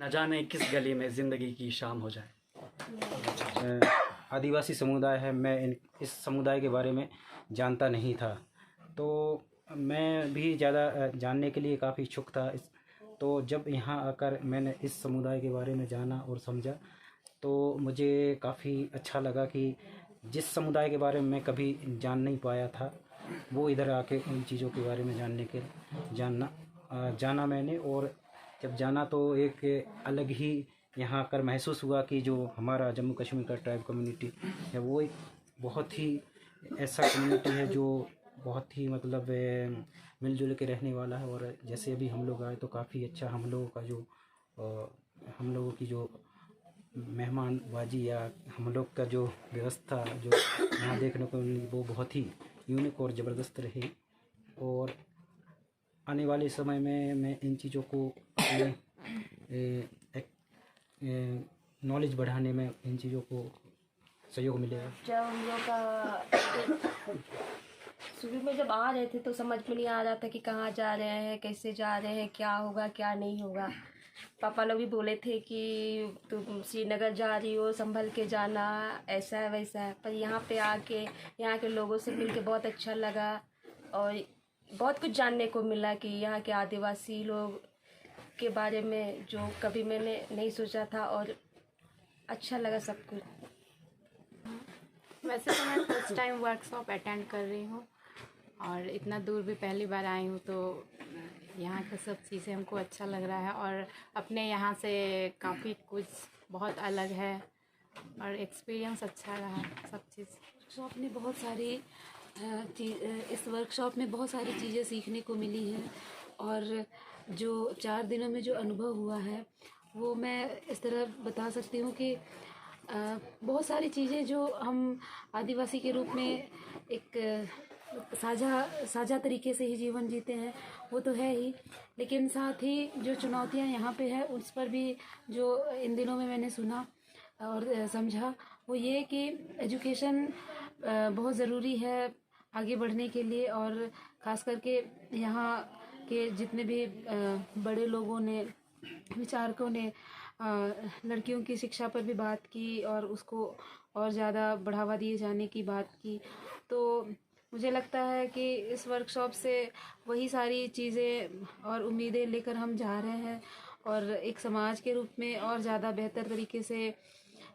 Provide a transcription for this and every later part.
न जाने किस गली में ज़िंदगी की शाम हो जाए। आदिवासी समुदाय है। मैं इस समुदाय के बारे में जानता नहीं था, तो मैं भी ज़्यादा जानने के लिए काफ़ी इच्छुक था। तो जब यहाँ आकर मैंने इस समुदाय के बारे में जाना और समझा, तो मुझे काफ़ी अच्छा लगा कि जिस समुदाय के बारे में मैं कभी जान नहीं पाया था, वो इधर आके उन चीज़ों के बारे में जाना मैंने। और जब जाना तो एक अलग ही यहाँ आकर महसूस हुआ कि जो हमारा जम्मू कश्मीर का ट्राइब कम्युनिटी है, वो एक बहुत ही ऐसा कम्युनिटी है जो बहुत ही मतलब मिलजुल के रहने वाला है। और जैसे अभी हम लोग आए तो काफ़ी अच्छा हम लोगों की जो मेहमानबाजी या हम लोग का जो व्यवस्था जो यहाँ देखने को मिली, वो बहुत ही यूनिक और ज़बरदस्त रही। और आने वाले समय में मैं इन चीज़ों को नॉलेज बढ़ाने में इन चीज़ों को सहयोग मिलेगा। जब हम लोग का शुरू में जब आ रहे थे तो समझ में नहीं आ रहा था कि कहाँ जा रहे हैं, कैसे जा रहे हैं, क्या होगा क्या नहीं होगा। पापा लोग भी बोले थे कि तुम श्रीनगर जा रही हो, संभल के जाना, ऐसा है वैसा है। पर यहाँ पे आके यहाँ के लोगों से मिलके बहुत अच्छा लगा और बहुत कुछ जानने को मिला कि यहाँ के आदिवासी लोग के बारे में जो कभी मैंने नहीं सोचा था, और अच्छा लगा सब कुछ। वैसे तो मैं फर्स्ट टाइम वर्कशॉप अटेंड कर रही हूँ और इतना दूर भी पहली बार आई हूँ, तो यहाँ का सब चीज़ें हमको अच्छा लग रहा है और अपने यहाँ से काफ़ी कुछ बहुत अलग है और एक्सपीरियंस अच्छा रहा सब चीज़। वर्कशॉप ने बहुत सारी इस वर्कशॉप में बहुत सारी चीज़ें सीखने को मिली हैं और जो 4 दिनों में जो अनुभव हुआ है वो मैं इस तरह बता सकती हूँ कि बहुत सारी चीज़ें जो हम आदिवासी के रूप में एक साझा तरीके से ही जीवन जीते हैं वो तो है ही, लेकिन साथ ही जो चुनौतियां यहाँ पे है उस पर भी जो इन दिनों में मैंने सुना और समझा, वो ये कि एजुकेशन बहुत ज़रूरी है आगे बढ़ने के लिए। और ख़ास करके यहाँ के जितने भी बड़े लोगों ने, विचारकों ने लड़कियों की शिक्षा पर भी बात की और उसको और ज़्यादा बढ़ावा दिए जाने की बात की। तो मुझे लगता है कि इस वर्कशॉप से वही सारी चीज़ें और उम्मीदें लेकर हम जा रहे हैं और एक समाज के रूप में और ज़्यादा बेहतर तरीके से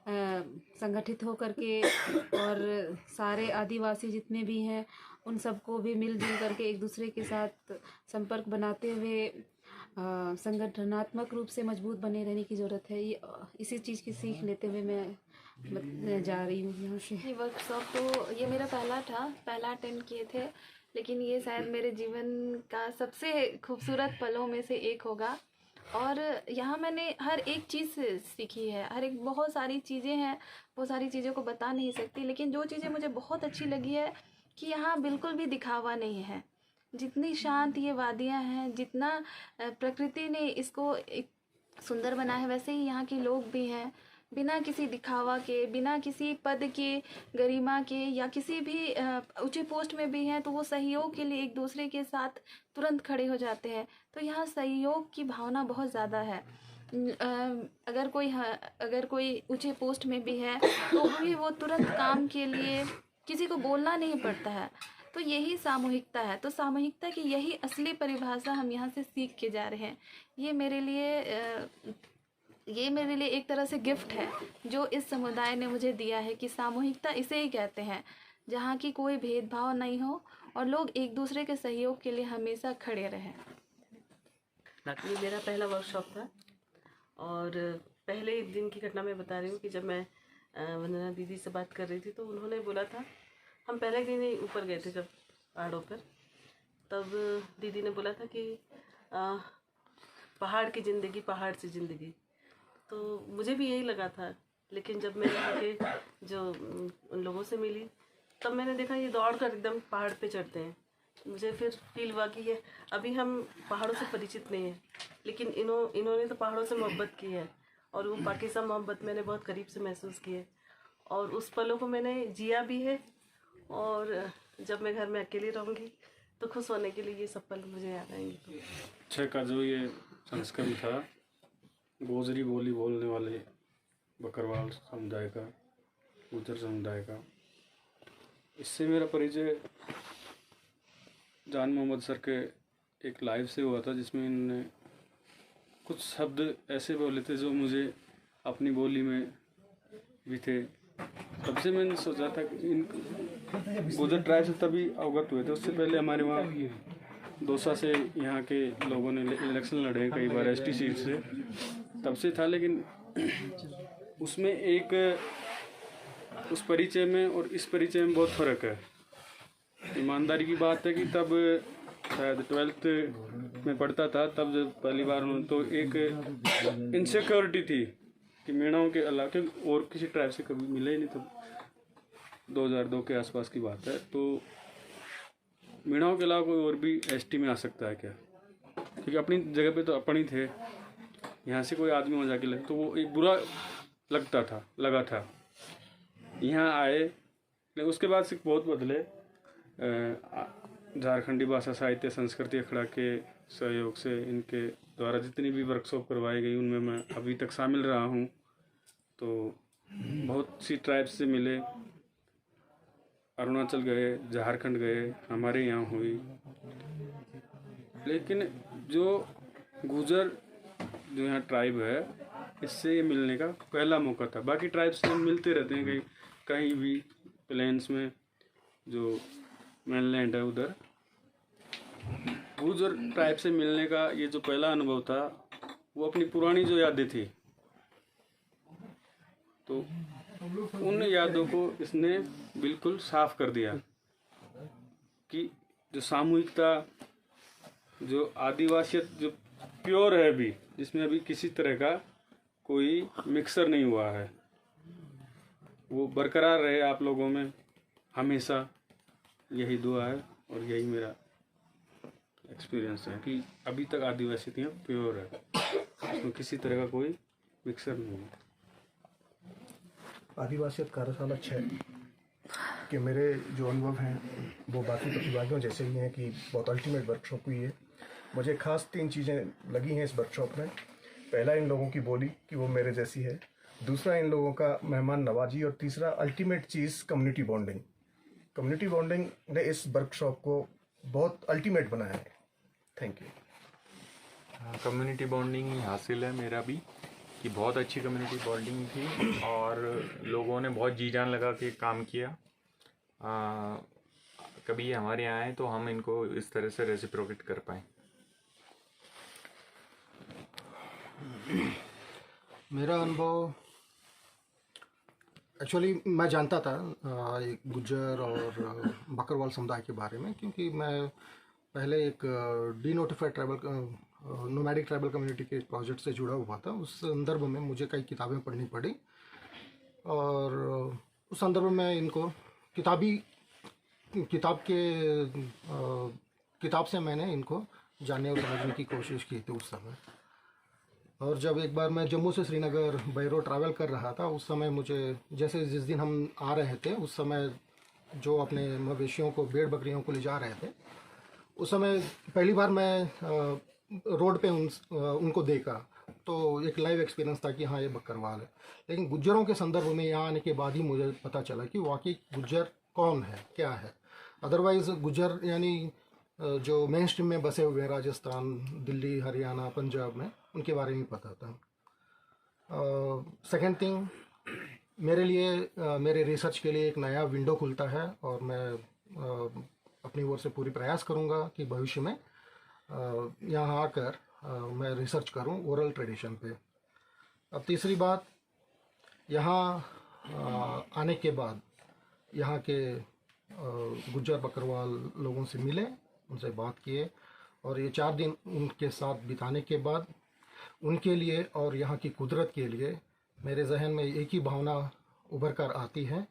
संगठित हो करके और सारे आदिवासी जितने भी हैं उन सबको भी मिलजुल करके एक दूसरे के साथ संपर्क बनाते हुए संगठनात्मक रूप से मजबूत बने रहने की ज़रूरत है। इसी चीज़ की सीख लेते हुए मैं जा रही हूँ यहाँ से। ये वर्कशॉप तो ये मेरा पहला अटेंड किए थे, लेकिन ये शायद मेरे जीवन का सबसे खूबसूरत पलों में से एक होगा। और यहाँ मैंने हर एक चीज़ सीखी है, बहुत सारी चीज़ें हैं, वो सारी चीज़ों को बता नहीं सकती, लेकिन जो चीज़ें मुझे बहुत अच्छी लगी है कि यहाँ बिल्कुल भी दिखावा नहीं है। जितनी शांत ये वादियाँ हैं, जितना प्रकृति ने इसको एक सुंदर बना है, वैसे ही यहाँ के लोग भी हैं। बिना किसी दिखावा के, बिना किसी पद के, गरिमा के, या किसी भी ऊंचे पोस्ट में भी हैं तो वो सहयोग के लिए एक दूसरे के साथ तुरंत खड़े हो जाते हैं। तो यहाँ सहयोग की भावना बहुत ज़्यादा है। अगर कोई ऊंचे पोस्ट में भी है तो भी वो तुरंत काम के लिए किसी को बोलना नहीं पड़ता है। तो यही सामूहिकता है। तो सामूहिकता की यही असली परिभाषा हम यहाँ से सीख के जा रहे हैं। ये मेरे लिए एक तरह से गिफ्ट है जो इस समुदाय ने मुझे दिया है कि सामूहिकता इसे ही कहते हैं, जहाँ की कोई भेदभाव नहीं हो और लोग एक दूसरे के सहयोग के लिए हमेशा खड़े रहें। ये मेरा पहला वर्कशॉप था और पहले दिन की घटना मैं बता रही हूँ कि जब मैं वंदना दीदी से बात कर रही थी तो उन्होंने बोला था, हम पहले दिन ही ऊपर गए थे जब पहाड़ों पर, तब दीदी ने बोला था कि पहाड़ की ज़िंदगी, पहाड़ से ज़िंदगी। तो मुझे भी यही लगा था, लेकिन जब मैं यहाँ के जो उन लोगों से मिली तब मैंने देखा ये दौड़ कर एकदम पहाड़ पे चढ़ते हैं। मुझे फिर फील हुआ कि ये अभी हम पहाड़ों से परिचित नहीं हैं, लेकिन इन्होंने तो पहाड़ों से मोहब्बत की है और वो बाकी सब मोहब्बत मैंने बहुत करीब से महसूस की है और उस पलों को मैंने जिया भी है। और जब मैं घर में अकेली रहूँगी तो खुश होने के लिए ये सब पल मुझे याद आएंगे। छः का जो ये संस्करण था गोजरी बोली बोलने वाले बकरवाल समुदाय का, गुज्जर समुदाय का। इससे मेरा परिचय जान मोहम्मद सर के एक लाइव से हुआ था, जिसमें इन्होंने कुछ शब्द ऐसे बोले थे जो मुझे अपनी बोली में भी थे। तब से मैंने सोचा था कि इन गुजर ट्राइब से तभी अवगत हुए थे। उससे पहले हमारे वहाँ दौसा से यहाँ के लोगों ने इलेक्शन लड़े कई बार एसटी सीट से, तब से था। लेकिन उसमें एक उस परिचय में और इस परिचय में बहुत फ़र्क है। ईमानदारी की बात है कि तब शायद 12th में पढ़ता था, तब जब पहली बार तो एक इनसिक्योरिटी थी कि मीणाओं के अलावा और किसी ट्राइब से कभी मिले ही नहीं। तब 2002 के आसपास की बात है। तो मीणाओं के अलावा कोई और भी एसटी में आ सकता है क्या? क्योंकि अपनी जगह पे तो अपन ही थे, यहाँ से कोई आदमी वहाँ जाके लगे तो वो एक बुरा लगा था। यहाँ आए, लेकिन उसके बाद से बहुत बदले। झारखंडी भाषा साहित्य संस्कृति अखड़ा के सहयोग से इनके द्वारा जितनी भी वर्कशॉप करवाई गई उनमें मैं अभी तक शामिल रहा हूँ। तो बहुत सी ट्राइब्स से मिले, अरुणाचल गए, झारखंड गए, हमारे यहाँ हुई। लेकिन जो गुजर जो यहाँ ट्राइब है, इससे मिलने का पहला मौका था। बाकी ट्राइब्स से मिलते रहते हैं कहीं भी प्लेन्स में, जो मेनलैंड है उधर। गुजर ट्राइब से मिलने का ये जो पहला अनुभव था, वो अपनी पुरानी जो यादें थी, तो उन यादों को इसने बिल्कुल साफ कर दिया कि जो सामूहिकता, जो आदिवासियत जो प्योर है अभी, जिसमें अभी किसी तरह का कोई मिक्सर नहीं हुआ है, वो बरकरार रहे आप लोगों में हमेशा। यही दुआ है और यही मेरा एक्सपीरियंस है कि अभी तक आदिवासी प्योर है, उसमें किसी तरह का कोई मिक्सर नहीं है। आदिवासियत कार्यशाला 6 के मेरे जो अनुभव हैं वो बाकी प्रतिभागियों जैसे ही हैं कि बहुत अल्टीमेट वर्कशॉप हुई है। मुझे खास 3 चीज़ें लगी हैं इस वर्कशॉप में। पहला, इन लोगों की बोली कि वो मेरे जैसी है। दूसरा, इन लोगों का मेहमान नवाजी। और तीसरा, अल्टीमेट चीज़, कम्युनिटी बॉन्डिंग। कम्युनिटी बॉन्डिंग ने इस वर्कशॉप को बहुत अल्टीमेट बनाया है। Thank you. कम्युनिटी बॉन्डिंग हासिल है मेरा भी, कि बहुत अच्छी कम्युनिटी बॉन्डिंग थी और लोगों ने बहुत जी जान लगा के काम किया। कभी ये हमारे यहाँ आए तो हम इनको इस तरह से रेसिप्रोकेट कर पाएँ। मेरा अनुभव, एक्चुअली मैं जानता था गुज्जर और बकरवाल समुदाय के बारे में, क्योंकि मैं पहले एक denotified tribal nomadic tribal community के प्रोजेक्ट से जुड़ा हुआ था। उस संदर्भ में मुझे कई किताबें पढ़नी पड़ी और उस संदर्भ में इनको किताब से मैंने इनको जानने और समझने की कोशिश की थी उस समय। और जब एक बार मैं जम्मू से श्रीनगर बाई रोड ट्रैवल कर रहा था, उस समय मुझे, जैसे जिस दिन हम आ रहे थे उस समय जो अपने मवेशियों को, भेड़ बकरियों को ले जा रहे थे, उस समय पहली बार मैं रोड पे उनको देखा तो एक लाइव एक्सपीरियंस था कि हाँ ये बकरवाल है। लेकिन गुज्जरों के संदर्भ में यहाँ आने के बाद ही मुझे पता चला कि वाकई गुज्जर कौन है, क्या है। अदरवाइज़ गुज्जर यानी जो मेन स्ट्रीम में बसे हुए हैं राजस्थान, दिल्ली, हरियाणा, पंजाब में, उनके बारे में पता था। सेकेंड थिंग, मेरे लिए मेरे रिसर्च के लिए एक नया विंडो खुलता है और मैं अपनी ओर से पूरी प्रयास करूँगा कि भविष्य में यहाँ आकर मैं रिसर्च करूँ ओरल ट्रेडिशन पे। अब तीसरी बात, यहाँ आने के बाद यहाँ के गुज्जर बकरवाल लोगों से मिले, उनसे बात किए और ये 4 दिन उनके साथ बिताने के बाद उनके लिए और यहाँ की कुदरत के लिए मेरे जहन में एक ही भावना उभर कर आती है,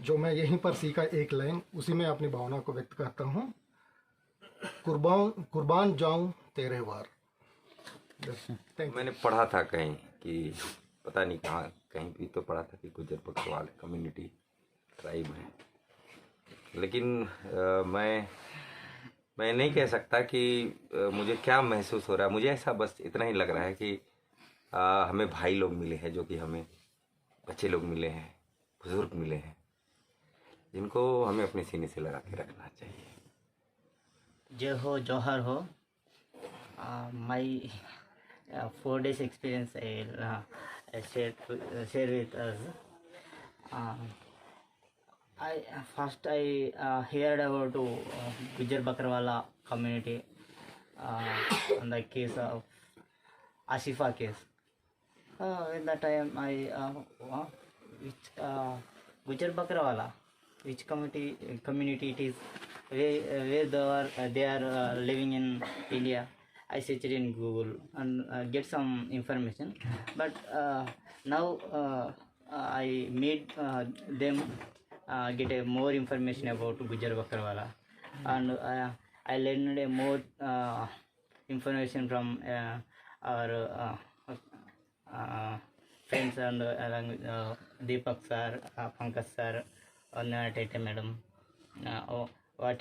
जो मैं यहीं पर सीखा एक लाइन, उसी में अपनी भावना को व्यक्त करता हूँ। कुर्बान जाऊँ तेरे वार। मैंने पढ़ा था कहीं कि, पता नहीं कहाँ, कहीं भी तो पढ़ा था कि गुज्जर बकरवाल कम्युनिटी ट्राइब है। लेकिन मैं नहीं कह सकता कि मुझे क्या महसूस हो रहा है। मुझे ऐसा बस इतना ही लग रहा है कि हमें भाई लोग मिले हैं, जो कि हमें बच्चे लोग मिले हैं, बुजुर्ग मिले हैं, जिनको हमें अपने सीने से लगा के रखना चाहिए। जय हो जौहर हो। My 4 days experience I share with us. I heard about Gujar Bakarwala community on the case of Asifa case. At that time which Gujar Bakarwala, which community it is, where they are living in India. I searched in Google and get some information, but now I made them get a more information about Gujar Bakarwala, and I learned a more information from our friends and along with Deepak sir, Pankaj sir, Anna Tete madam. What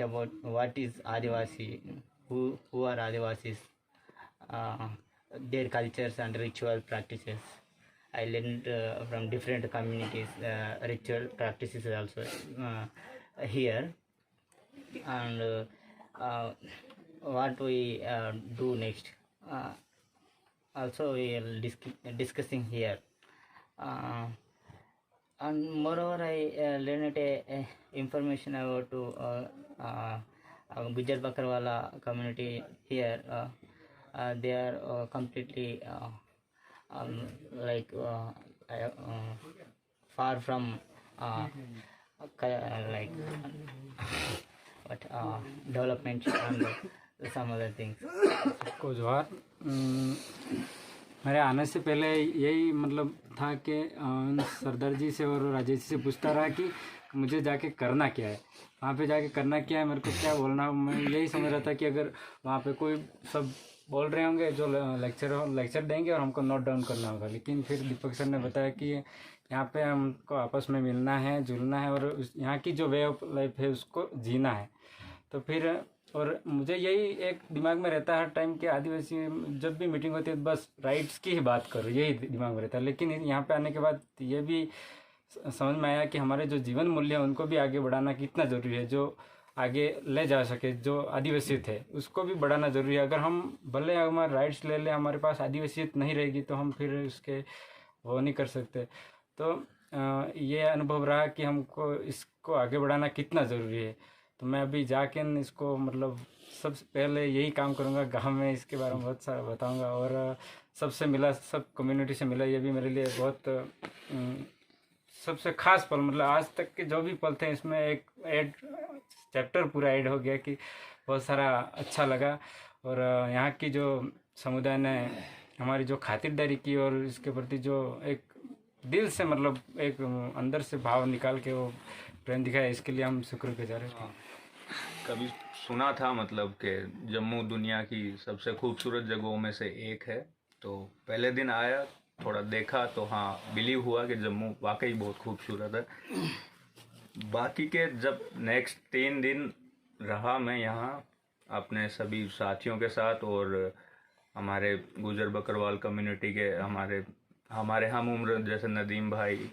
is Adivasi? Who are Adivasis? Their cultures and ritual practices. I learned from different communities ritual practices also here, and what we do next. Also we are discussing here. And moreover, I learned information about Gujar Bakarwala community here. They are completely far from development and some other things. को जोहार। मेरे आने से पहले यही मतलब था कि सरदार जी से और राजेश जी से पूछता रहा कि मुझे जाके करना क्या है, वहाँ पे जाके करना क्या है, मेरे को क्या बोलना। मैं यही समझ रहा था कि अगर वहाँ पे कोई सब बोल रहे होंगे जो लेक्चर देंगे और हमको नोट डाउन करना होगा, लेकिन फिर दीपक सर ने बताया कि यहाँ पे हमको आपस में मिलना है, जुलना है और यहाँ की जो वे ऑफ लाइफ है उसको जीना है। तो फिर और मुझे यही एक दिमाग में रहता है हर टाइम कि आदिवासी जब भी मीटिंग होती है बस राइट्स की ही बात करो, यही दिमाग में रहता है। लेकिन यहाँ पे आने के बाद ये भी समझ में आया कि हमारे जो जीवन मूल्य है उनको भी आगे बढ़ाना कितना ज़रूरी है, जो आगे ले जा सके। जो आदिवासियत है उसको भी बढ़ाना ज़रूरी है। अगर हम भले हमारे राइट्स ले लें, हमारे पास आदिवासियत नहीं रहेगी तो हम फिर उसके वो नहीं कर सकते। तो ये अनुभव रहा कि हमको इसको आगे बढ़ाना कितना ज़रूरी है। तो मैं अभी जाके इसको मतलब सबसे पहले यही काम करूँगा, गाँव में इसके बारे में बहुत सारा बताऊँगा। और सबसे मिला, सब कम्युनिटी से मिला, ये भी मेरे लिए बहुत सबसे ख़ास पल, मतलब आज तक के जो भी पल थे इसमें एक चैप्टर पूरा ऐड हो गया कि बहुत सारा अच्छा लगा। और यहाँ की जो समुदाय ने हमारी जो खातिरदारी की और इसके प्रति जो एक दिल से मतलब एक अंदर से भाव निकाल के वो प्रेम दिखाया, इसके लिए हम शुक्रगुजार हैं। कभी सुना था मतलब कि जम्मू दुनिया की सबसे खूबसूरत जगहों में से एक है, तो पहले दिन आया, थोड़ा देखा तो हाँ बिलीव हुआ कि जम्मू वाकई बहुत खूबसूरत है। बाकी के जब नेक्स्ट 3 दिन रहा मैं यहाँ अपने सभी साथियों के साथ और हमारे गुजर बकरवाल कम्युनिटी के हमारे हम उम्र जैसे नदीम भाई,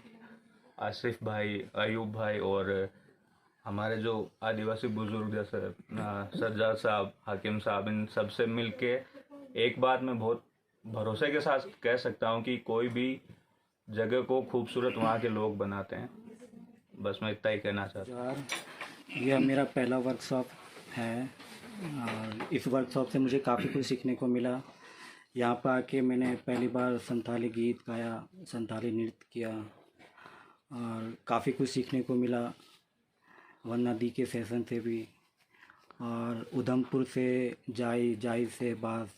आसिफ भाई, अयूब भाई और हमारे जो आदिवासी बुजुर्ग जैसे सज्जाद साहब, हाकिम साहब, इन सबसे मिलके एक बात मैं बहुत भरोसे के साथ कह सकता हूँ कि कोई भी जगह को खूबसूरत वहाँ के लोग बनाते हैं। बस मैं इतना ही कहना चाहता हूँ। यह मेरा पहला वर्कशॉप है और इस वर्कशॉप से मुझे काफ़ी कुछ सीखने को मिला। यहाँ पर आके मैंने पहली बार संथाली गीत गाया, संथाली नृत्य किया और काफ़ी कुछ सीखने को मिला। वन नदी के सेशन से भी, और उधमपुर से जाई से बास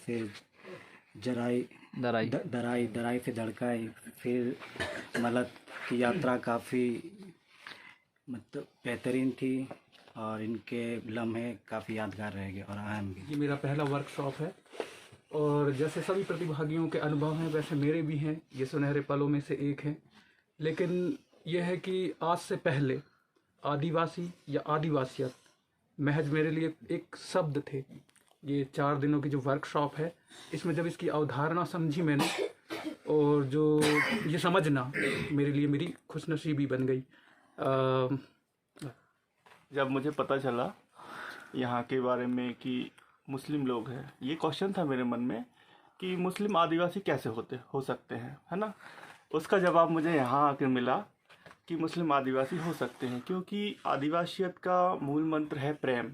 से दराई से धड़काई, फिर मलक की यात्रा काफ़ी मतलब बेहतरीन थी और इनके लम्हे काफ़ी यादगार रह गए और अहम भी। ये मेरा पहला वर्कशॉप है और जैसे सभी प्रतिभागियों के अनुभव हैं वैसे मेरे भी हैं, ये सुनहरे पलों में से एक है। लेकिन यह है कि आज से पहले आदिवासी या आदिवासियत महज मेरे लिए एक शब्द थे, ये 4 दिनों की जो वर्कशॉप है, इसमें जब इसकी अवधारणा समझी मैंने और जो ये समझना मेरे लिए मेरी खुशनसीबी बन गई। जब मुझे पता चला यहाँ के बारे में कि मुस्लिम लोग हैं, ये क्वेश्चन था मेरे मन में कि मुस्लिम आदिवासी कैसे हो सकते हैं, है ना। उसका जवाब मुझे यहाँ आकर मिला कि मुस्लिम आदिवासी हो सकते हैं, क्योंकि आदिवासियत का मूल मंत्र है प्रेम।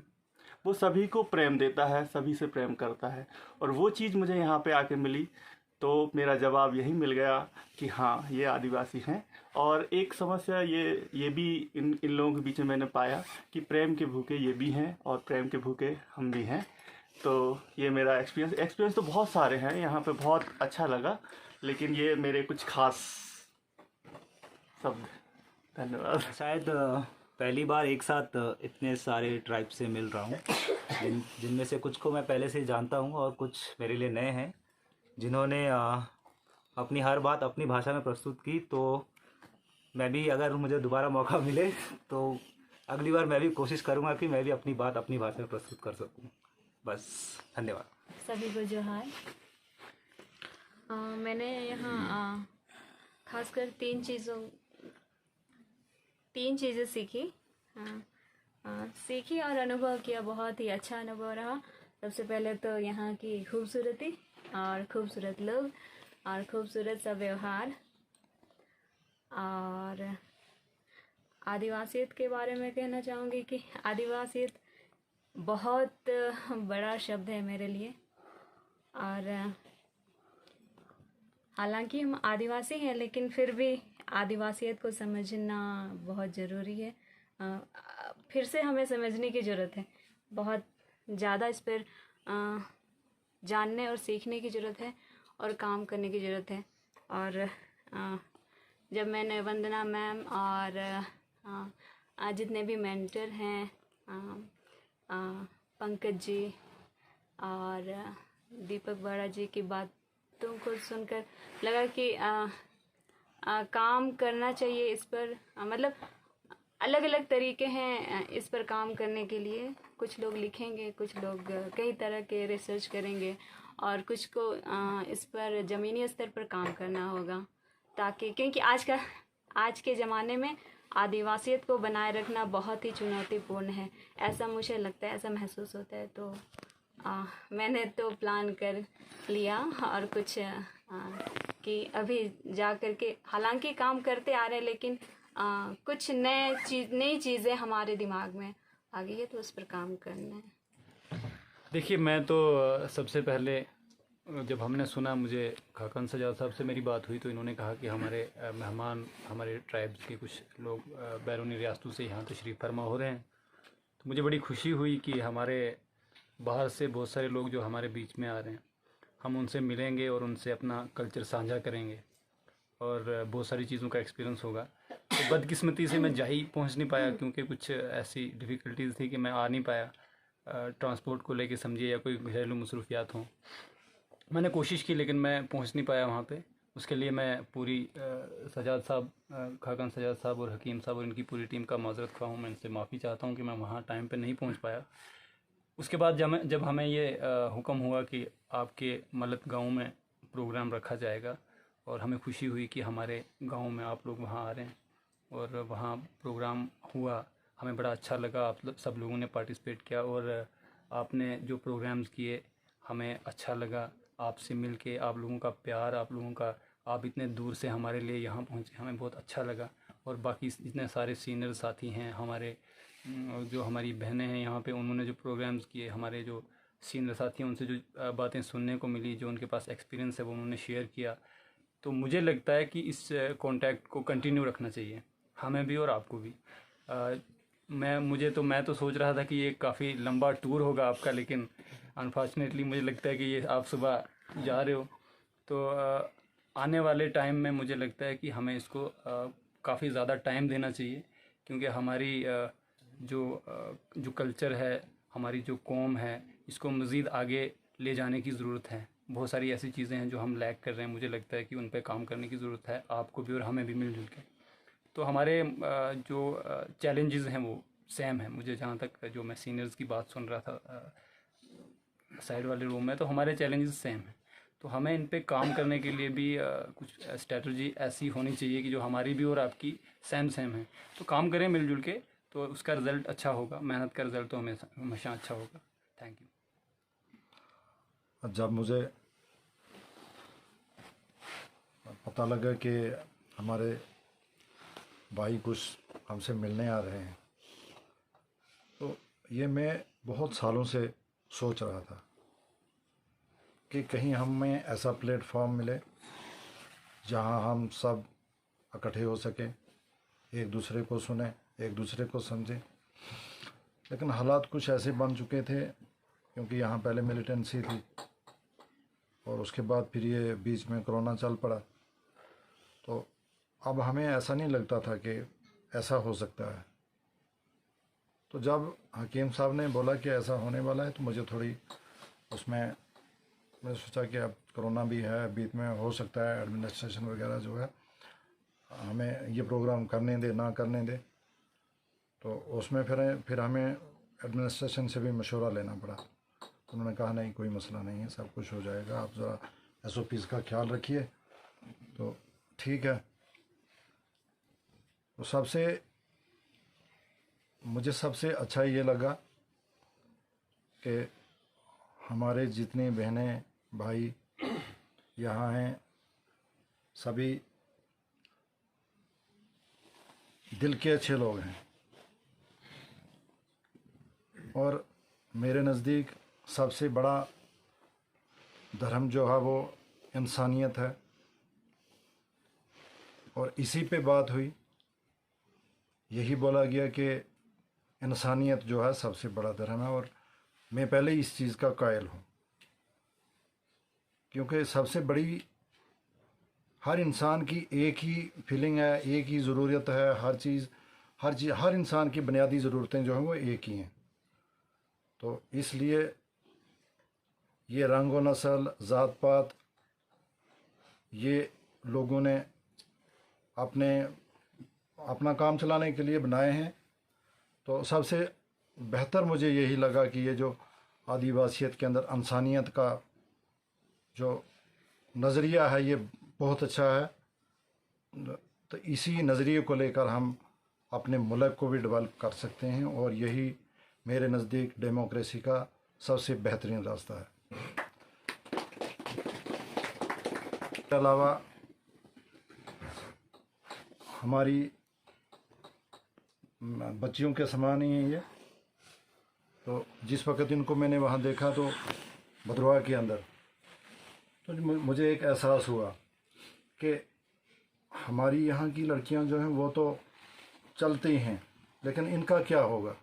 वो सभी को प्रेम देता है, सभी से प्रेम करता है, और वो चीज़ मुझे यहाँ पे आके मिली तो मेरा जवाब यही मिल गया कि हाँ, ये आदिवासी हैं। और एक समस्या ये भी इन लोगों के बीच में मैंने पाया कि प्रेम के भूखे ये भी हैं और प्रेम के भूखे हम भी हैं। तो ये मेरा एक्सपीरियंस तो बहुत सारे हैं यहाँ पे, बहुत अच्छा लगा, लेकिन ये मेरे कुछ खास शब्द। धन्यवाद। शायद पहली बार एक साथ इतने सारे ट्राइब से मिल रहा हूँ, जिनमें से कुछ को मैं पहले से जानता हूँ और कुछ मेरे लिए नए हैं, जिन्होंने अपनी हर बात अपनी भाषा में प्रस्तुत की। तो मैं भी, अगर मुझे दोबारा मौका मिले तो अगली बार मैं भी कोशिश करूँगा कि मैं भी अपनी बात अपनी भाषा में प्रस्तुत कर सकूँ। बस, धन्यवाद। सभी को जोहार। मैंने यहाँ खासकर तीन चीज़ें सीखी और अनुभव किया। बहुत ही अच्छा अनुभव रहा। सबसे पहले तो यहाँ की खूबसूरती और खूबसूरत लोग और खूबसूरत सा व्यवहार, और आदिवासियत के बारे में कहना चाहूँगी कि आदिवासियत बहुत बड़ा शब्द है मेरे लिए। और हालांकि हम आदिवासी हैं, लेकिन फिर भी आदिवासियत को समझना बहुत ज़रूरी है। फिर से हमें समझने की ज़रूरत है, बहुत ज़्यादा इस पर जानने और सीखने की ज़रूरत है और काम करने की ज़रूरत है। और जब मैंने वंदना मैम और जितने भी मेंटर हैं, पंकज जी और दीपक बड़ा जी की बातों को सुनकर लगा कि काम करना चाहिए इस पर। मतलब अलग अलग तरीके हैं इस पर काम करने के लिए। कुछ लोग लिखेंगे, कुछ लोग कई तरह के रिसर्च करेंगे, और कुछ को इस पर ज़मीनी स्तर पर काम करना होगा, ताकि, क्योंकि आज के ज़माने में आदिवासियत को बनाए रखना बहुत ही चुनौतीपूर्ण है, ऐसा मुझे लगता है, ऐसा महसूस होता है। तो मैंने तो प्लान कर लिया और कुछ कि अभी जा कर के, हालांकि काम करते आ रहे हैं, लेकिन कुछ नई चीज़ें हमारे दिमाग में आ गई है, तो उस पर काम करना है। देखिए, मैं तो सबसे पहले जब हमने सुना, मुझे खाकन सजाद साहब से मेरी बात हुई, तो इन्होंने कहा कि हमारे मेहमान, हमारे ट्राइब्स के कुछ लोग बैरूनी रियासतों से यहाँ तशरीफ़ फरमा हो रहे हैं। तो मुझे बड़ी खुशी हुई कि हमारे बाहर से बहुत सारे लोग जो हमारे बीच में आ रहे हैं, हम उनसे मिलेंगे और उनसे अपना कल्चर साझा करेंगे और बहुत सारी चीज़ों का एक्सपीरियंस होगा। तो बदकिस्मती से मैं पहुँच नहीं पाया, क्योंकि कुछ ऐसी डिफ़िकल्टीज़ थी कि मैं आ नहीं पाया, ट्रांसपोर्ट को लेके समझिए, या कोई घरेलू मसरूफियात हों। मैंने कोशिश की, लेकिन मैं पहुंच नहीं पाया वहां पे। उसके लिए मैं पूरी सजाद साहब, खाकन सजाद साहब और हकीम साहब और इनकी पूरी टीम का माजरत ख्वाह हूँ। मैं इनसे माफ़ी चाहता हूँ कि मैं वहाँ टाइम पे नहीं पहुँच पाया। उसके बाद जब हमें ये हुक्म हुआ कि आपके मलत गांव में प्रोग्राम रखा जाएगा, और हमें खुशी हुई कि हमारे गांव में आप लोग वहाँ आ रहे हैं, और वहाँ प्रोग्राम हुआ, हमें बड़ा अच्छा लगा। आप सब लोगों ने पार्टिसिपेट किया और आपने जो प्रोग्राम्स किए, हमें अच्छा लगा आपसे मिल के। आप लोगों का प्यार, आप इतने दूर से हमारे लिए यहाँ पहुँचे, हमें बहुत अच्छा लगा। और बाकी इतने सारे सीनियर साथी हैं हमारे, जो हमारी बहनें हैं यहाँ पे, उन्होंने जो प्रोग्राम्स किए, हमारे जो सीनियर साथी हैं, उनसे जो बातें सुनने को मिली, जो उनके पास एक्सपीरियंस है, वो उन्होंने शेयर किया। तो मुझे लगता है कि इस कॉन्टैक्ट को कंटिन्यू रखना चाहिए, हमें भी और आपको भी। मैं तो सोच रहा था कि ये काफ़ी लंबा टूर होगा आपका, लेकिन अनफॉर्चुनेटली मुझे लगता है कि ये आप सुबह जा रहे हो। तो आने वाले टाइम में मुझे लगता है कि हमें इसको काफ़ी ज़्यादा टाइम देना चाहिए, क्योंकि हमारी जो कल्चर है, हमारी जो कौम है, इसको मज़ीद आगे ले जाने की ज़रूरत है। बहुत सारी ऐसी चीज़ें हैं जो हम लैक कर रहे हैं, मुझे लगता है कि उन पर काम करने की ज़रूरत है, आपको भी और हमें भी मिलजुल के। तो हमारे जो चैलेंजेस हैं वो सेम है। मुझे जहाँ तक, जो मैं सीनियर्स की बात सुन रहा था, साइड वाले रूम में, तो हमारे चैलेंजेस सेम हैं। तो हमें इन पे काम करने के लिए भी कुछ स्ट्रेटजी ऐसी होनी चाहिए कि जो हमारी भी और आपकी सेम है। तो काम करें मिलजुल के, तो उसका रिज़ल्ट अच्छा होगा। मेहनत का रिज़ल्ट तो हमेशा अच्छा होगा। Thank you. जब मुझे पता लगा कि हमारे भाई कुछ हमसे मिलने आ रहे हैं, तो ये मैं बहुत सालों से सोच रहा था कि कहीं हमें ऐसा प्लेटफॉर्म मिले जहां हम सब इकट्ठे हो सकें, एक दूसरे को सुने, एक दूसरे को समझें। लेकिन हालात कुछ ऐसे बन चुके थे, क्योंकि यहाँ पहले मिलिटेंसी थी और उसके बाद फिर ये बीच में कोरोना चल पड़ा। तो अब हमें ऐसा नहीं लगता था कि ऐसा हो सकता है। तो जब हकीम साहब ने बोला कि ऐसा होने वाला है, तो मुझे थोड़ी उसमें मैं सोचा कि अब कोरोना भी है, बीच में हो सकता है एडमिनिस्ट्रेशन वगैरह जो है हमें ये प्रोग्राम करने दे ना करने दे। तो उसमें फिर हमें एडमिनिस्ट्रेशन से भी मशवरा लेना पड़ा। तो उन्होंने कहा नहीं, कोई मसला नहीं है, सब कुछ हो जाएगा, आप ज़रा SOPs का ख्याल रखिए। तो ठीक है। तो मुझे सबसे अच्छा ये लगा कि हमारे जितने बहनें भाई यहाँ हैं, सभी दिल के अच्छे लोग हैं और मेरे नज़दीक सबसे बड़ा धर्म जो है वो इंसानियत है। और इसी पे बात हुई, यही बोला गया कि इंसानियत जो है सबसे बड़ा धर्म है। और मैं पहले इस चीज़ का कायल हूँ, क्योंकि सबसे बड़ी हर इंसान की एक ही फीलिंग है, एक ही ज़रूरत है। हर इंसान की बुनियादी ज़रूरतें जो हैं वो एक ही हैं। तो इसलिए ये रंग व नस्ल, ज़ात पात, ये लोगों ने अपना काम चलाने के लिए बनाए हैं। तो सबसे बेहतर मुझे यही लगा कि ये जो आदिवासियत के अंदर इंसानियत का जो नज़रिया है ये बहुत अच्छा है। तो इसी नज़रिए को लेकर हम अपने मुल्क को भी डेवलप कर सकते हैं और यही मेरे नज़दीक डेमोक्रेसी का सबसे बेहतरीन रास्ता है। इसके अलावा हमारी बच्चियों के समान ही है ये। तो जिस वक़्त इनको मैंने वहाँ देखा तो भद्रवाह के अंदर, तो मुझे एक एहसास हुआ कि हमारी यहाँ की लड़कियाँ जो हैं वो तो चलती हैं, लेकिन इनका क्या होगा?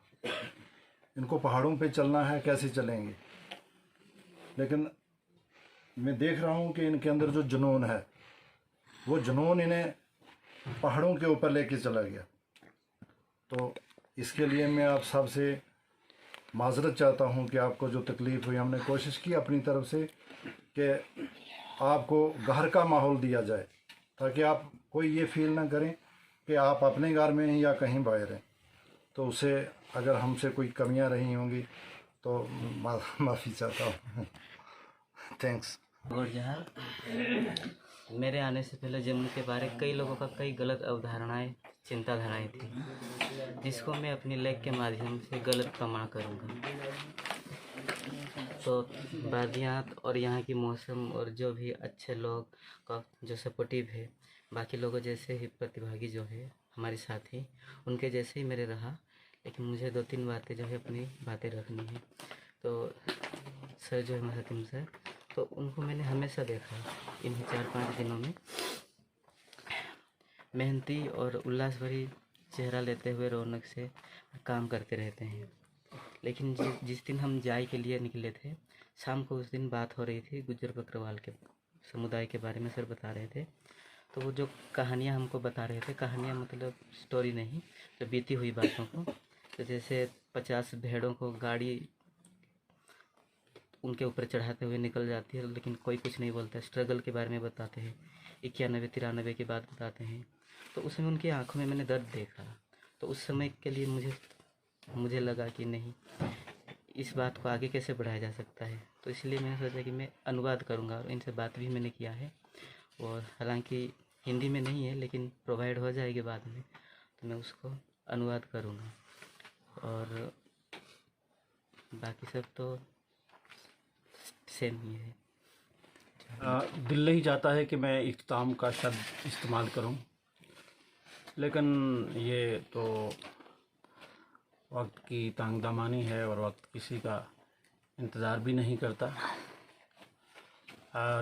इनको पहाड़ों पे चलना है, कैसे चलेंगे? लेकिन मैं देख रहा हूँ कि इनके अंदर जो जुनून है, वो जुनून इन्हें पहाड़ों के ऊपर लेके चला गया। तो इसके लिए मैं आप सब से माजरत चाहता हूँ कि आपको जो तकलीफ़ हुई, हमने कोशिश की अपनी तरफ से कि आपको घर का माहौल दिया जाए, ताकि आप कोई ये फील ना करें कि आप अपने घर में हैं या कहीं बाहर हैं। तो उससे अगर हमसे कोई कमियां रही होंगी तो माफ़ी चाहता हूँ। थैंक्स। नूरजहां, मेरे आने से पहले जम्मू के बारे कई लोगों का कई गलत अवधारणाएं, चिंताधाराएं थी, जिसको मैं अपनी लेख के माध्यम से गलत प्रमाण करूँगा। तो बादियात और यहाँ की मौसम और जो भी अच्छे लोग का जो सपोर्टिव है, बाकी लोगों जैसे ही प्रतिभागी जो है हमारे साथी, उनके जैसे ही मेरे रहा। लेकिन मुझे 2-3 बातें जो है अपनी बातें रखनी है। तो सर जो है हकीम सर, तो उनको मैंने हमेशा देखा इन्हीं 4-5 दिनों में मेहनती और उल्लास भरी चेहरा लेते हुए रौनक से काम करते रहते हैं। लेकिन जिस दिन हम जाय के लिए निकले थे, शाम को उस दिन बात हो रही थी गुज्जर बकरवाल के समुदाय के बारे में। सर बता रहे थे, तो वो जो कहानियाँ हमको बता रहे थे, कहानियाँ मतलब स्टोरी नहीं, तो बीती हुई बातों को। तो जैसे 50 भेड़ों को गाड़ी उनके ऊपर चढ़ाते हुए निकल जाती है, लेकिन कोई कुछ नहीं बोलता। स्ट्रगल के बारे में बताते हैं, 91-93 की बात बताते हैं। तो उसमें उनकी आंखों में मैंने दर्द देखा। तो उस समय के लिए मुझे लगा कि नहीं, इस बात को आगे कैसे बढ़ाया जा सकता है। तो इसलिए मैंने सोचा कि मैं अनुवाद करूँगा और इनसे बात भी मैंने किया है। और हालांकि हिंदी में नहीं है, लेकिन प्रोवाइड हो जाएगी बाद में, तो मैं उसको अनुवाद करूँगा। और बाकी सब तो सेम ही है। दिल नहीं चाहता है कि मैं इख्तिताम का शब्द इस्तेमाल करूं, लेकिन ये तो वक्त की तंगदमानी है और वक्त किसी का इंतज़ार भी नहीं करता।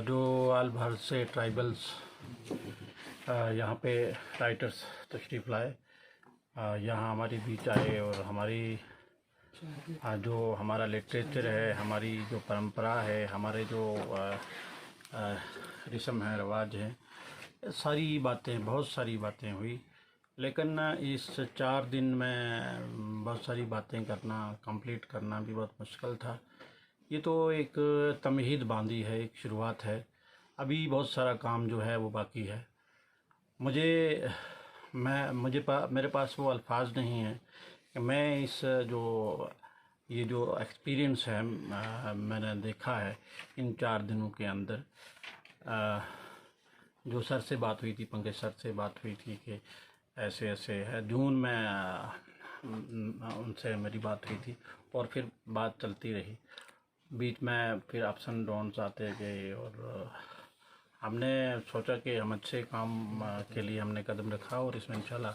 जो आल भारत से ट्राइबल्स यहाँ पे राइटर्स तशरीफ़ लाए, यहाँ हमारी बीच आए और हमारी जो हमारा लिटरेचर है, हमारी जो परंपरा है, हमारे जो रस्म है, रिवाज है, सारी बातें, बहुत सारी बातें हुई। लेकिन इस 4 दिन में बहुत सारी बातें करना, कंप्लीट करना भी बहुत मुश्किल था। ये तो एक तमहीद बांधी है, एक शुरुआत है। अभी बहुत सारा काम जो है वो बाकी है। मेरे पास वो अल्फाज नहीं है कि मैं इस ये जो एक्सपीरियंस है मैंने देखा है इन 4 दिनों के अंदर। जो सर से बात हुई थी, पंकज सर से बात हुई थी कि ऐसे ऐसे है, जून में उनसे मेरी बात हुई थी और फिर बात चलती रही। बीच में फिर अप्स एंड डाउन्स आते गए और हमने सोचा कि हम अच्छे काम के लिए हमने कदम रखा और इसमें इंशाल्लाह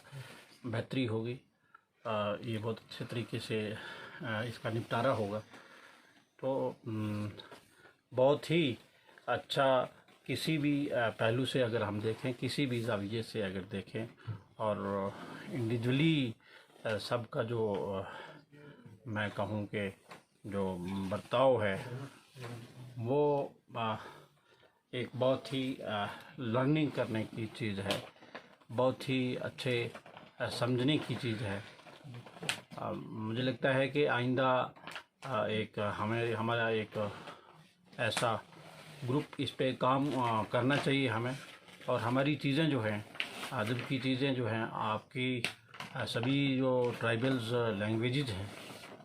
बेहतरी होगी। ये बहुत अच्छे तरीके से इसका निपटारा होगा। तो बहुत ही अच्छा किसी भी पहलू से अगर हम देखें, किसी भी ज़ाविये से अगर देखें और इंडिविजुअली सबका जो मैं कहूँ कि जो बर्ताव है वो एक बहुत ही लर्निंग करने की चीज़ है, बहुत ही अच्छे समझने की चीज़ है। मुझे लगता है कि आइंदा हमारा एक ऐसा ग्रुप इस पे काम करना चाहिए हमें। और हमारी चीज़ें जो हैं, अदब की चीज़ें जो हैं, आपकी सभी जो ट्राइबल्स लैंग्वेजेज हैं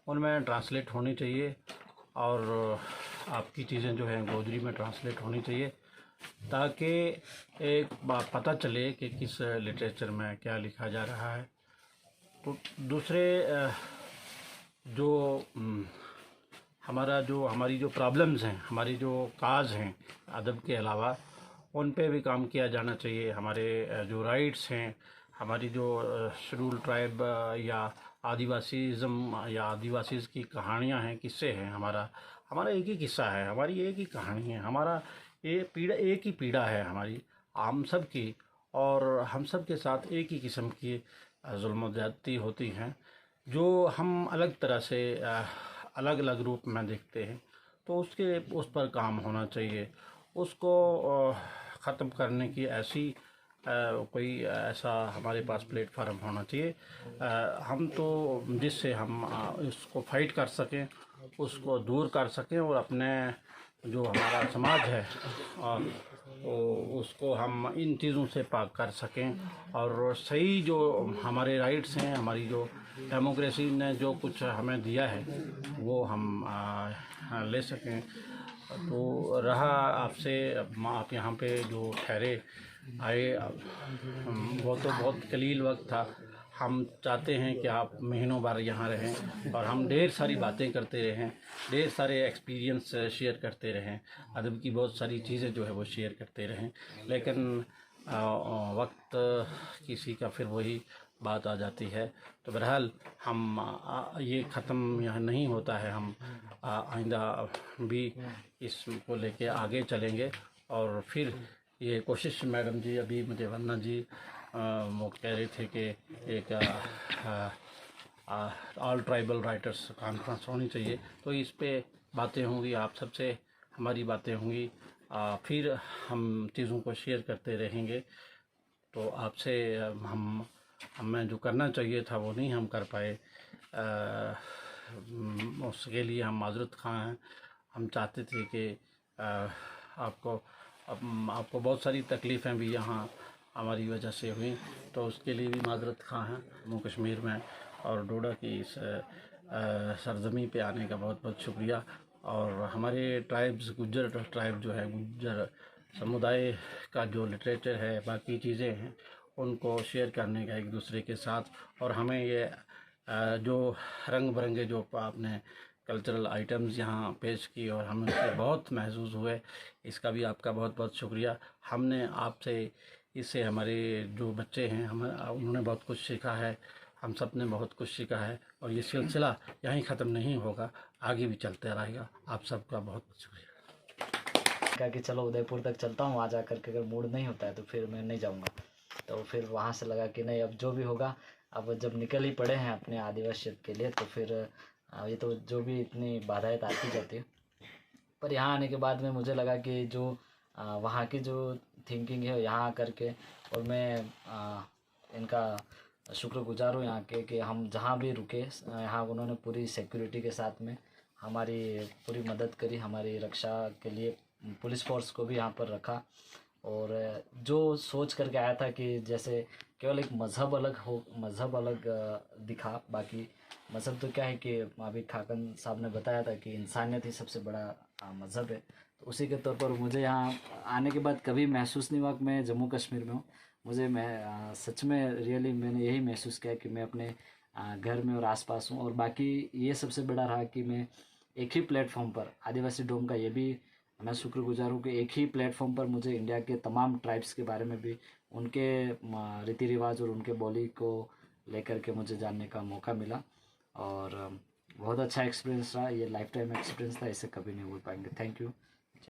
उनमें ट्रांसलेट होनी चाहिए और आपकी चीज़ें जो हैं गोजरी में ट्रांसलेट होनी चाहिए, ताकि एक बात पता चले कि किस लिटरेचर में क्या लिखा जा रहा है। तो दूसरे जो हमारी जो प्रॉब्लम्स हैं, हमारी जो काज हैं अदब के अलावा, उन पे भी काम किया जाना चाहिए। हमारे जो राइट्स हैं, हमारी जो शेड्यूल ट्राइब या आदिवासीज़म या आदिवासीज़ की कहानियाँ हैं, किस्से हैं, हमारा एक ही किस्सा है, हमारी एक ही कहानी है, हमारा एक ही पीड़ा है हमारी हम सब की, और हम सब के साथ एक ही किस्म की जुल्म ज़्यादती होती हैं जो हम अलग तरह से अलग अलग रूप में देखते हैं। तो उस पर काम होना चाहिए, उसको ख़त्म करने की ऐसी कोई ऐसा हमारे पास प्लेटफार्म होना चाहिए हम तो जिससे हम इसको फाइट कर सकें, उसको दूर कर सकें और अपने जो हमारा समाज है उसको हम इन चीज़ों से पाक कर सकें और सही जो हमारे राइट्स हैं, हमारी जो डेमोक्रेसी ने जो कुछ हमें दिया है वो हम ले सकें। तो रहा आपसे, आप यहाँ पे जो ठहरे आए वो तो बहुत कलील वक्त था। हम चाहते हैं कि आप महीनों भर यहाँ रहें और हम ढेर सारी बातें करते रहें, ढेर सारे एक्सपीरियंस शेयर करते रहें, अदब की बहुत सारी चीज़ें जो है वो शेयर करते रहें। लेकिन वक्त किसी का फिर वही बात आ जाती है। तो बहरहाल हम ये ख़त्म यहाँ नहीं होता है, हम आइंदा भी इसको लेके आगे चलेंगे। और फिर ये कोशिश मैडम जी, अभी मुझे वंदना जी वो कह रहे थे कि एक ऑल ट्राइबल राइटर्स कॉन्फ्रेंस होनी चाहिए, तो इस पे बातें होंगी, आप सबसे हमारी बातें होंगी, फिर हम चीज़ों को शेयर करते रहेंगे। तो आपसे हमें जो करना चाहिए था वो नहीं हम कर पाए, उसके लिए हम माजरत ख़्वाह हैं। हम चाहते थे कि आपको बहुत सारी तकलीफ़ें भी यहाँ हमारी वजह से हुई, तो उसके लिए भी माजरत ख़्वाह हैं। जम्मू कश्मीर में और डोडा की इस सरजमी पे आने का बहुत बहुत शुक्रिया। और हमारे ट्राइब्स गुज्जर ट्राइब जो है, गुज्जर समुदाय का जो लिटरेचर है, बाकी चीज़ें हैं, उनको शेयर करने का एक दूसरे के साथ। और हमें ये जो रंग बिरंगे जो आपने कल्चरल आइटम्स यहाँ पेश की और हमें उससे बहुत महसूस हुए, इसका भी आपका बहुत बहुत शुक्रिया। हमने आपसे इससे हमारे जो बच्चे हैं उन्होंने बहुत कुछ सीखा है, हम सब ने बहुत कुछ सीखा है और ये सिलसिला यहीं ख़त्म नहीं होगा, आगे भी चलते रहेगा। आप सबका बहुत बहुत शुक्रिया। कहा कि चलो उदयपुर तक चलता हूँ, वहाँ जा कर के अगर मूड नहीं होता है तो फिर मैं नहीं जाऊँगा। तो फिर वहाँ से लगा कि नहीं, अब जो भी होगा, अब जब निकल ही पड़े हैं अपने आदिवासी के लिए, तो फिर ये तो जो भी इतनी बाधाएं आती जाती है, पर यहाँ आने के बाद में मुझे लगा कि जो वहाँ की जो थिंकिंग है यहाँ आकर के, और मैं इनका शुक्रगुजार हूँ यहाँ के कि हम जहाँ भी रुके यहाँ उन्होंने पूरी सिक्योरिटी के साथ में हमारी पूरी मदद करी, हमारी रक्षा के लिए पुलिस फोर्स को भी यहाँ पर रखा। और जो सोच करके आया था कि जैसे केवल एक मज़हब अलग दिखा, बाकी मज़हब तो क्या है कि अभी खाकन साहब ने बताया था कि इंसानियत ही सबसे बड़ा मज़हब है। तो उसी के तौर पर मुझे यहाँ आने के बाद कभी महसूस नहीं हुआ कि मैं जम्मू कश्मीर में हूँ। मैं सच में रियली मैंने यही महसूस किया कि मैं अपने घर में और आसपास हूँ। और बाकी ये सबसे बड़ा रहा कि मैं एक ही प्लेटफॉर्म पर, आदिवासी डोम का ये भी मैं शुक्रगुजार हूँ कि एक ही प्लेटफॉर्म पर मुझे इंडिया के तमाम ट्राइब्स के बारे में भी, उनके रीति रिवाज और उनके बोली को लेकर के मुझे जानने का मौका मिला। और बहुत अच्छा एक्सपीरियंस रहा, ये लाइफ टाइम एक्सपीरियंस था, इसे कभी नहीं भूल पाएंगे। Thank you.